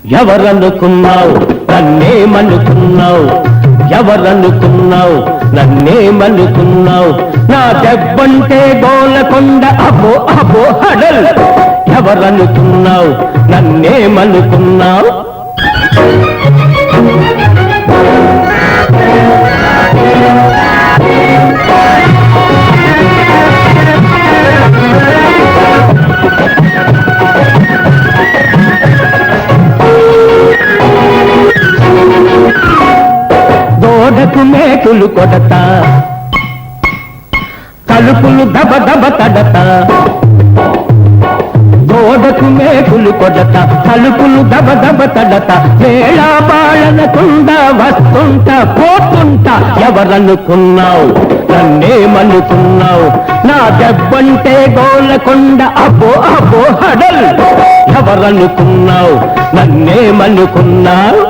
ఎవరనుకున్నావు నన్నేమనుకున్నావు ఎవరనుకున్నావు నన్నేమనుకున్నావు నా దెబ్బంటే గోలకొండ అబో అబో హడల్ ఎవరనుకున్నావు నన్నేమనుకున్నావు గోడకు మేకులు కొడతా తలుపులు దబ దబ తడతా గోడకు మేకులు కొడతా తలుపులు దబ దబ తడతా వేళా బాళనకుండా వస్తుంటా పోతుంటా ఎవరనుకున్నావు నన్నేమనుకున్నావు నా దెబ్బంటే గోలకొండ అబ్బో అబ్బో హడల్ ఎవరనుకున్నావు నన్నేమనుకున్నావు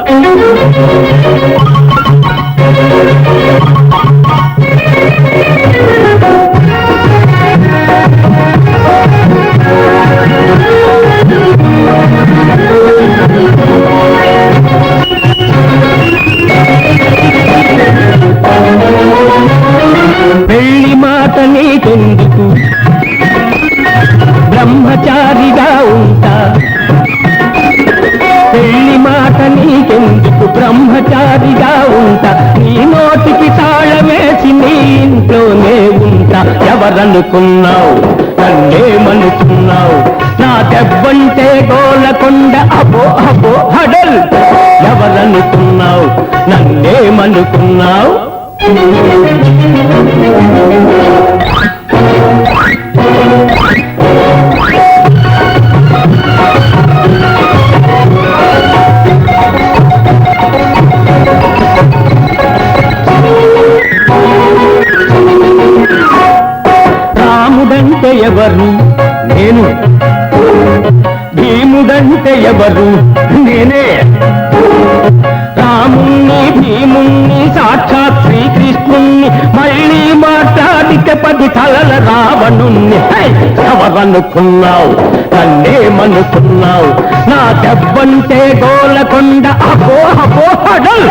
పెళ్లి మాట నీకెందుకు బ్రహ్మచారిగా ఉంటా పెళ్లి మాట నీకెందుకు బ్రహ్మచారిగా ఉంటా నీ నోటికి తాళమేసి నీ ఇంట్లోనే ఉంటా ఎవరనుకున్నావు నన్నేమనుకున్నావు నా దెబ్బంటే గోలకొండ అబో అబో హడల్ ఎవరనుకున్నావు నన్నేమనుకున్నావు రాముడంటే ఎవరు నేను భీముడంటే ఎవరు నేనే రాముణ్ణి భీముణ్ణి సాక్షాత్ శ్రీకృష్ణుణ్ణి మళ్ళీ మాట్లాడితే 10 తలల రావణుణ్ణి ఎవరనుకున్నావు నన్నేమనుకున్నావు నా దెబ్బంటే గోలకొండ అబో అబో హడల్